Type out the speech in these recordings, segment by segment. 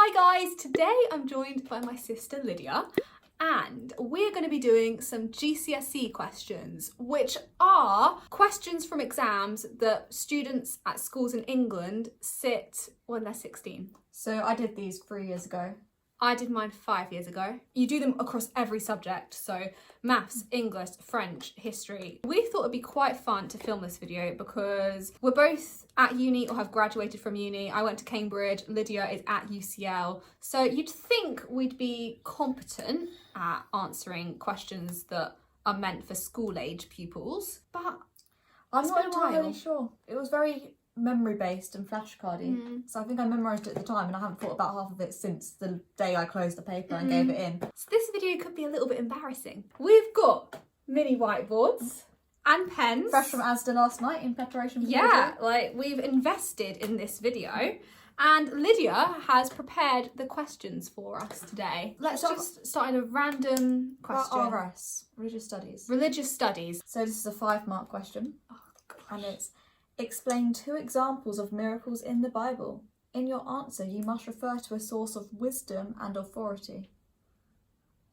Hi guys, today I'm joined by my sister Lydia and we're going to be doing some Gcse questions, which are questions from exams that students at schools in England sit when they're 16. So I did these 3 years ago. I did mine 5 years ago. You do them across every subject, so maths, English, French, history. We thought it'd be quite fun to film this video because we're both at uni or have graduated from uni. I went to Cambridge, Lydia is at UCL. So you'd think we'd be competent at answering questions that are meant for school age pupils, but I'm not entirely sure. It was very memory based and flashcardy. So I think I memorised it at the time and I haven't thought about half of it since the day I closed the paper and gave it in. So this video could be a little bit embarrassing. We've got mini whiteboards and pens. Fresh from Asda last night in preparation for the Yeah, video. like we've invested in this video and Lydia has prepared the questions for us today. Let's just start in a random question. RS, Religious Studies. Religious studies. So this is a 5-mark question. Oh, gosh. And it's, explain 2 examples of miracles in the Bible. In your answer, you must refer to a source of wisdom and authority.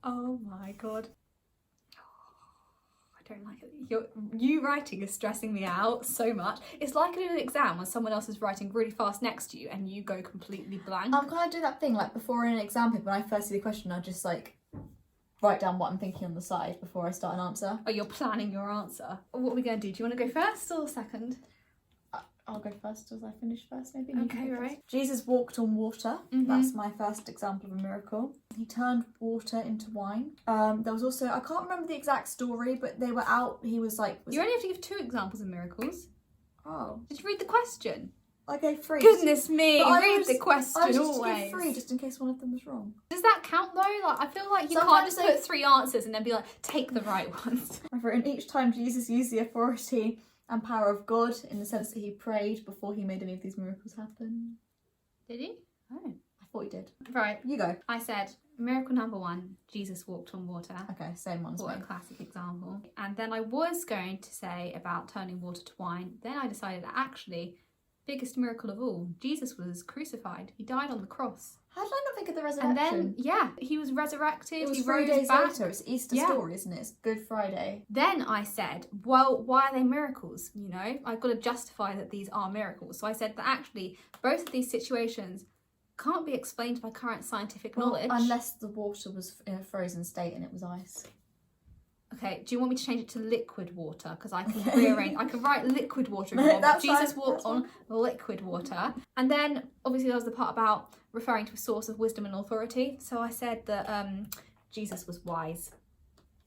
Oh my god. I don't like it. You writing is stressing me out so much. It's like in an exam when someone else is writing really fast next to you and you go completely blank. I'm going to do that thing like before in an exam paper, when I first see the question, I just like write down what I'm thinking on the side before I start an answer. Oh, you're planning your answer. What are we going to do? Do you want to go first or second? I'll go first as I finish first, maybe. Okay, right. Jesus walked on water. That's my first example of a miracle. He turned water into wine. There was also, I can't remember the exact story, but they were out, he was like... You only have to give 2 examples of miracles. Oh. Did you read the question? I gave 3. Goodness me, read the question I was always. just give 3 just in case one of them was wrong. Does that count though? Like, I feel like you Sometimes can't just put 3 answers and then be like, take the right ones. I've written each time Jesus used the authority and power of God in the sense that he prayed before he made any of these miracles happen. Did he? Oh. I thought he did. Right. You go. I said, miracle number 1, Jesus walked on water. Okay, same one as What me. a classic example. And then I was going to say about turning water to wine. Then I decided that actually, biggest miracle of all, Jesus was crucified. He died on the cross. How did I not think of the resurrection? And then, yeah, he was resurrected. It was he 3 rose days back. later. It's Easter story, isn't it? It's Good Friday. Then I said, well, why are they miracles? You know, I've got to justify that these are miracles. So I said that actually both of these situations can't be explained by current scientific knowledge. Unless the water was in a frozen state and it was ice. Okay, do you want me to change it to liquid water? Because I can rearrange, I can write liquid water if you want, but Jesus walked on liquid water. And then obviously there was the part about referring to a source of wisdom and authority. So I said that Jesus was wise.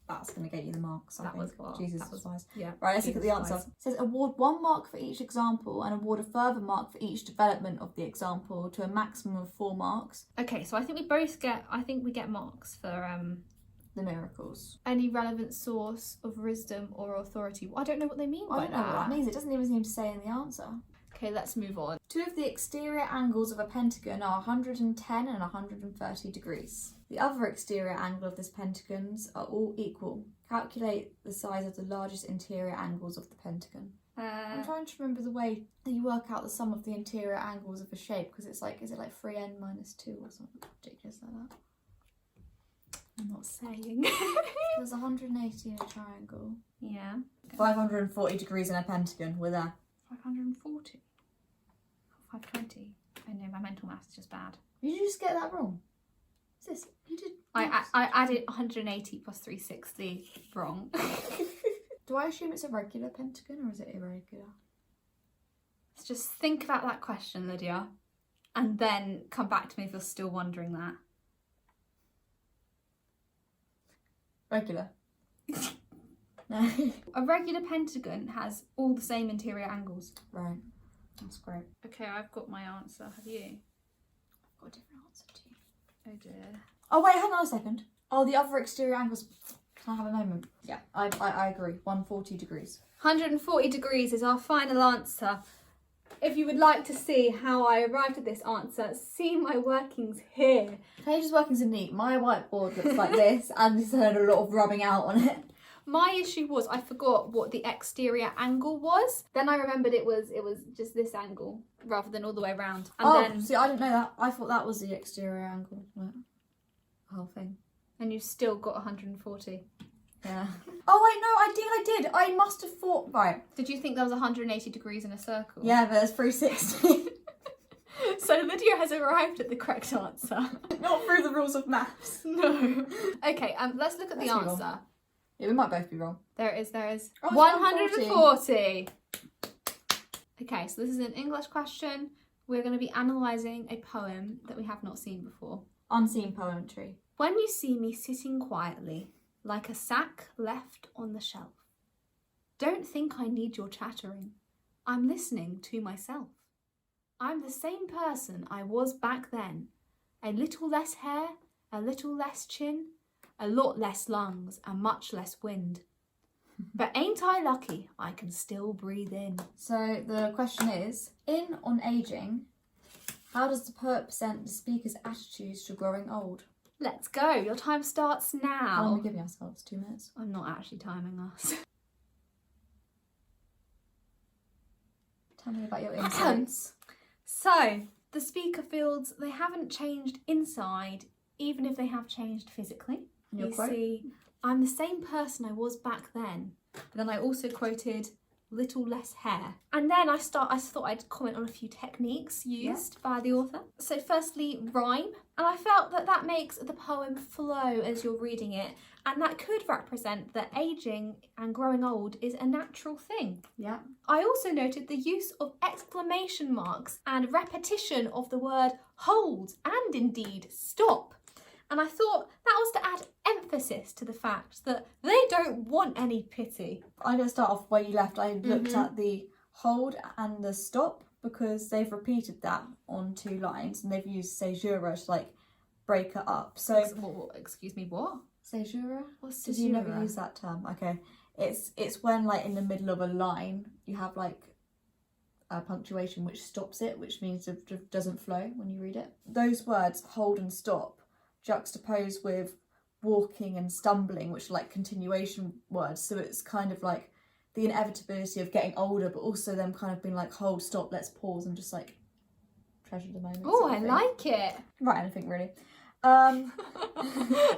That's going to get you the marks. That was what? Jesus That was wise. Yeah. Right, let's look at the answer. Wise. It says award 1 mark for each example and award a further mark for each development of the example to a maximum of 4 marks. Okay, so I think we both get, we get marks for The miracles. any relevant source of wisdom or authority. I don't know what they mean by I don't know what that means. It doesn't even seem to say in the answer. Okay, let's move on. 2 of the exterior angles of a pentagon are 110 and 130 degrees. The other exterior angle of this pentagons are all equal. Calculate the size of the largest interior angles of the pentagon. I'm trying to remember the way that you work out the sum of the interior angles of a shape, because it's like, is it like 3n minus 2 or something ridiculous like that? I'm not saying. There's 180 in a triangle. Yeah. 540 degrees in a pentagon. We're there. 540. 520. I know, my mental maths is just bad. Did you just get that wrong? Is this? You did. I added 180 plus 360 wrong. Do I assume it's a regular pentagon or is it irregular? Let's just think about that question, Lydia, and then come back to me if you're still wondering that. Regular. No. A regular pentagon has all the same interior angles. Right. That's great. Okay, I've got my answer. Have you? I've got a different answer to you. Oh dear. Oh wait, hang on a second. Oh, the other exterior angles. Can I have a moment? Yeah, I agree. 140 degrees. 140 degrees is our final answer. If you would like to see how I arrived at this answer, see my workings here. Paige's workings are neat. My whiteboard looks like this and there's a lot of rubbing out on it. My issue was I forgot what the exterior angle was. Then I remembered it was just this angle rather than all the way around. And see, I didn't know that. I thought that was the exterior angle. The whole thing. And you still got 140. Yeah. Oh, wait, no, I did. I must have thought, right. Did you think there was 180 degrees in a circle? Yeah, but there's 360. So Lydia has arrived at the correct answer. Not through the rules of maths. No. Okay, let's look at the Let's be answer. Yeah, we might both be wrong. There it is. Oh, it's 140. Okay, so this is an English question. We're going to be analysing a poem that we have not seen before. Unseen poetry. When you see me sitting quietly, like a sack left on the shelf, don't think I need your chattering. I'm listening to myself. I'm the same person I was back then. A little less hair, a little less chin, a lot less lungs and much less wind. But ain't I lucky I can still breathe in. So the question is, in On Aging, how does the poet present the speaker's attitudes to growing old? Let's go. Your time starts How now. long are we giving ourselves? 2 minutes? I'm not actually timing us. Tell me about your insights. So, the speaker feels they haven't changed inside, even if they have changed physically. And your You quote? see, I'm the same person I was back then. But then I also quoted little less hair. And then I thought I'd comment on a few techniques used by the author. So firstly, rhyme. And I felt that makes the poem flow as you're reading it. And that could represent that aging and growing old is a natural thing. Yeah. I also noted the use of exclamation marks and repetition of the word hold and indeed stop. And I thought that was to add emphasis to the fact that they don't want any pity. I'm going to start off where you left. I looked at the hold and the stop because they've repeated that on 2 lines and they've used caesura to like break it up. So, Excuse me, what? caesura? What's Did you never use that term? Okay. It's when like in the middle of a line you have like a punctuation which stops it, which means it doesn't flow when you read it. Those words, hold and stop, juxtaposed with walking and stumbling, which are like continuation words. So it's kind of like the inevitability of getting older, but also them kind of being like, hold, stop, let's pause and just like treasure the moment. Oh, I like it. Right, anything really.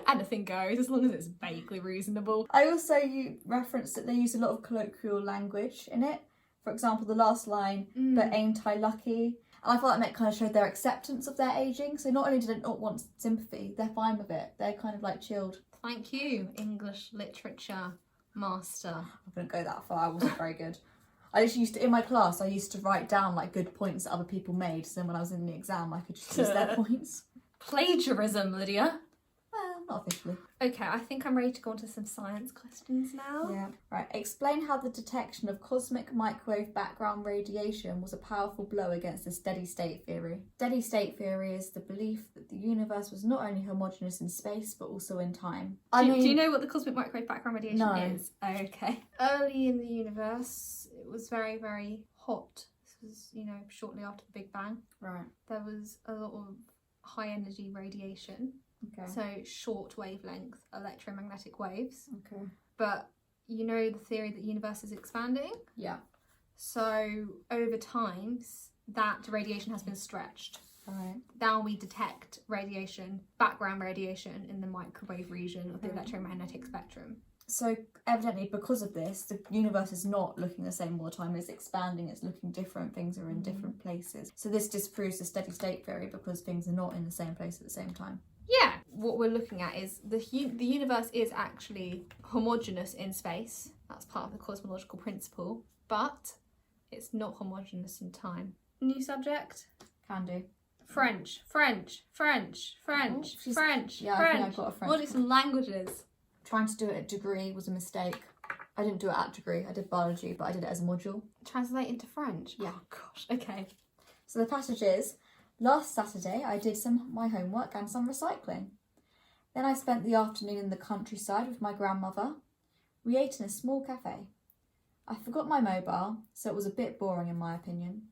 Anything goes, as long as it's vaguely reasonable. I also referenced that they use a lot of colloquial language in it. For example, the last line, but ain't I lucky? And I thought that kind of showed their acceptance of their ageing. So not only did they not want sympathy, they're fine with it. They're kind of like chilled. Thank you, English literature master. I wouldn't go that far. I wasn't very good. I just used to, in my class, I used to write down like good points that other people made. So then when I was in the exam, I could just use their points. Plagiarism, Lydia. Well, not officially. Okay, I think I'm ready to go on to some science questions now. Yeah. Right. Explain how the detection of cosmic microwave background radiation was a powerful blow against the steady state theory. Steady state theory is the belief that the universe was not only homogeneous in space but also in time. Do you know what the cosmic microwave background radiation No. is? Okay. Early in the universe, it was very, very hot. This was, shortly after the Big Bang. Right. There was a lot of high energy radiation. Okay. So short wavelength electromagnetic waves. Okay. But you know the theory that the universe is expanding? Yeah. So over time, that radiation has been stretched. Right. Now we detect radiation, background radiation, in the microwave region of the electromagnetic spectrum. So evidently because of this, the universe is not looking the same all the time. It's expanding, it's looking different, things are in different places. So this disproves the steady state theory because things are not in the same place at the same time. Yeah, what we're looking at is the universe is actually homogeneous in space. That's part of the cosmological principle, but it's not homogeneous in time. New subject? Can do. French. Yeah, I think I've got a French. We'll do some languages. Trying to do it at degree was a mistake. I didn't do it at degree. I did biology, but I did it as a module. Translate into French? Yeah. Oh gosh, okay. So the passage is, last Saturday I did some of my homework and some recycling. Then I spent the afternoon in the countryside with my grandmother. We ate in a small cafe. I forgot my mobile, so it was a bit boring in my opinion.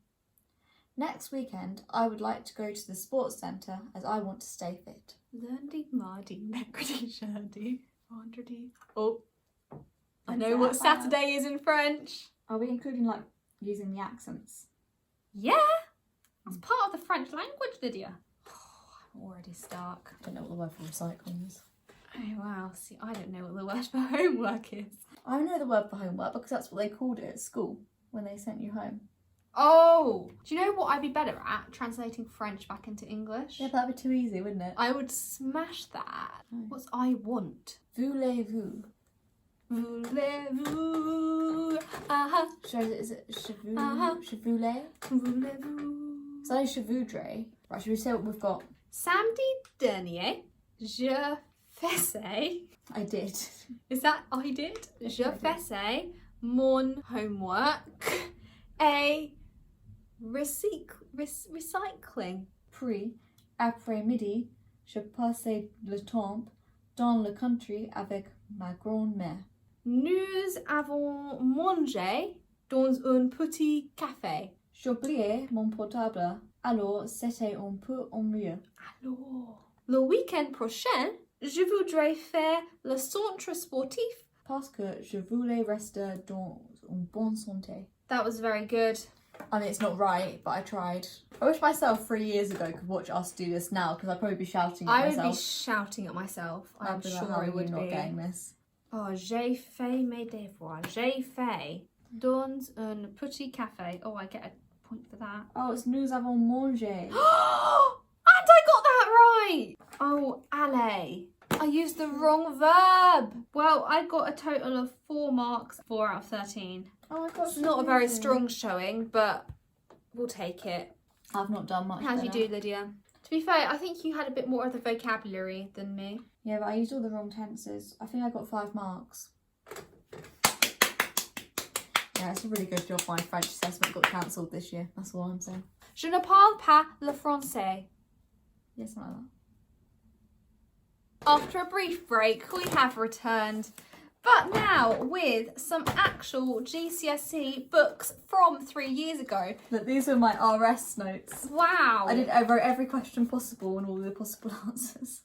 Next weekend I would like to go to the sports centre as I want to stay fit. Lundi, mardi, mercredi, jeudi, vendredi. Oh. I know what Saturday is in French. Are we including like using the accents? Yeah, it's part of the French language, Lydia. I'm already stuck. I don't know what the word for recycling is. Oh wow, see, I don't know what the word for homework is. I know the word for homework because that's what they called it at school when they sent you home. Oh, do you know what I'd be better at? Translating French back into English. Yeah, that'd be too easy, wouldn't it? I would smash that. Oh. What's I want? Voulez-vous? Voulez-vous? Uh-huh. Is it cheveux? Uh-huh. Chevoulez? Voulez-vous? So I know chevoudre. Right, should we say what we've got? Samedi dernier, je faisais. I did. Is that I did? Je faisais mon homework et recycling. Après-midi, je passais le temps dans le country avec ma grand-mère. Nous avons mangé dans un petit café. J'oubliais mon portable, alors c'était un peu ennuyeux. Alors, le week-end prochain, je voudrais faire le centre sportif. Parce que je voulais rester dans une bonne santé. That was very good. I mean, it's not right, but I tried. I wish myself 3 years ago could watch us do this now, because I'd probably be shouting at I myself. would be shouting at myself. I'm I'd be like, sure how I are would you not be. getting this? Oh, j'ai fait mes devoirs. J'ai fait dans un petit café. Oh, I get a point for that. Oh, it's nous avons mangé. And I got that right! Oh, allez. I used the wrong verb. Well, I got a total of 4 marks, 4 out of 13. Oh my gosh. It's not a very strong showing, but we'll take it. I've not done much. How'd you better. do, Lydia? To be fair, I think you had a bit more of the vocabulary than me. Yeah, but I used all the wrong tenses. I think I got 5 marks. Yeah, it's a really good job my French assessment got cancelled this year. That's all I'm saying. Je ne parle pas le français. Yes, something like that. After a brief break, we have returned, but now with some actual GCSE books from 3 years ago. Look, these are my RS notes. Wow. I wrote every question possible and all the possible answers.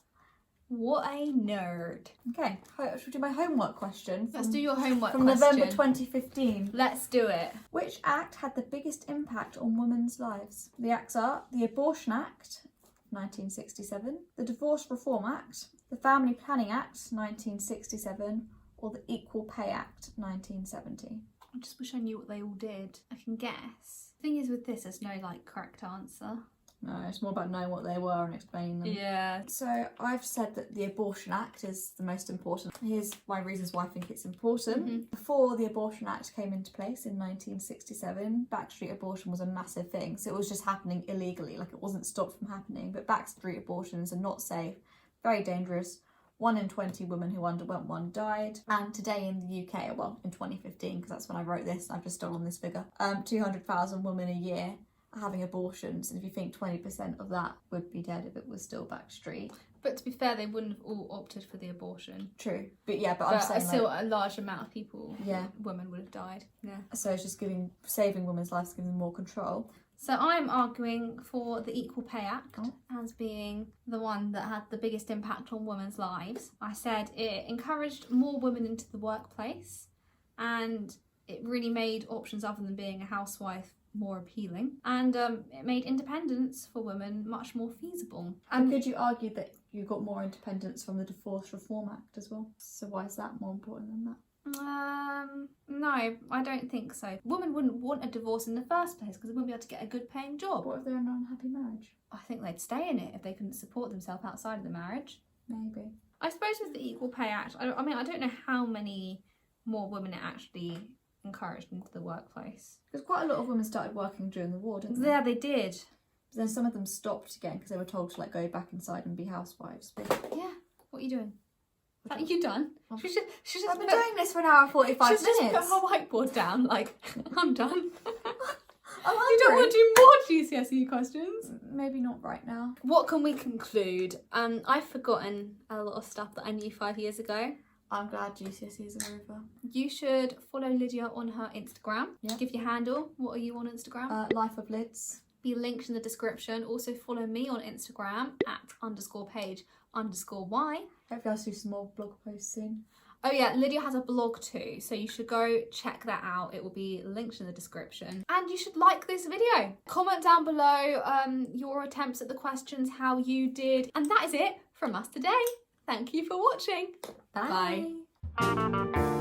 What a nerd. Okay, should we do my homework question? Let's do your homework From question. November 2015. Let's do it. Which act had the biggest impact on women's lives? The acts are the Abortion Act, 1967, the Divorce Reform Act, the Family Planning Act, 1967, or the Equal Pay Act, 1970. I just wish I knew what they all did. I can guess. The thing is with this, there's no correct answer. No, it's more about knowing what they were and explaining them. Yeah. So I've said that the Abortion Act is the most important. Here's my reasons why I think it's important. Mm-hmm. Before the Abortion Act came into place in 1967, backstreet abortion was a massive thing. So it was just happening illegally, it wasn't stopped from happening. But backstreet abortions are not safe, very dangerous. 1 in 20 women who underwent one died. And today in the UK, well, in 2015, because that's when I wrote this, I've just stolen this figure, 200,000 women a year are having abortions. And if you think 20% of that would be dead if it was still backstreet. But to be fair, they wouldn't have all opted for the abortion. True. But yeah, but I'm saying still a large amount of people, yeah, women would have died. Yeah. So it's just saving women's lives, giving them more control. So I'm arguing for the Equal Pay Act Oh. as being the one that had the biggest impact on women's lives. I said it encouraged more women into the workplace and it really made options other than being a housewife more appealing, and it made independence for women much more feasible. And could you argue that you got more independence from the Divorce Reform Act as well? So why is that more important than that? No, I don't think so. Women wouldn't want a divorce in the first place because they wouldn't be able to get a good paying job. What if they're in an unhappy marriage? I think they'd stay in it if they couldn't support themselves outside of the marriage. Maybe. I suppose with the Equal Pay Act, I don't know how many more women it actually encouraged into the workplace. Because quite a lot of women started working during the war, didn't they? Yeah, they did. But then some of them stopped again because they were told to go back inside and be housewives. But Yeah. What are you doing? Are you done? She's just I've been doing this for an hour and 45 she's minutes. just put her whiteboard down, I'm done. I'm You don't want to do more GCSE questions? Maybe not right now. What can we conclude? I've forgotten a lot of stuff that I knew 5 years ago. I'm glad GCSEs are over. You should follow Lydia on her Instagram. Yeah. Give your handle. What are you on Instagram? Life of Lids. Be linked in the description. Also follow me on Instagram at _page_y. Hopefully I'll do some more blog posts soon. Oh yeah, Lydia has a blog too, so you should go check that out. It will be linked in the description. And you should like this video. Comment down below your attempts at the questions, how you did. And that is it from us today. Thank you for watching. Bye. Bye.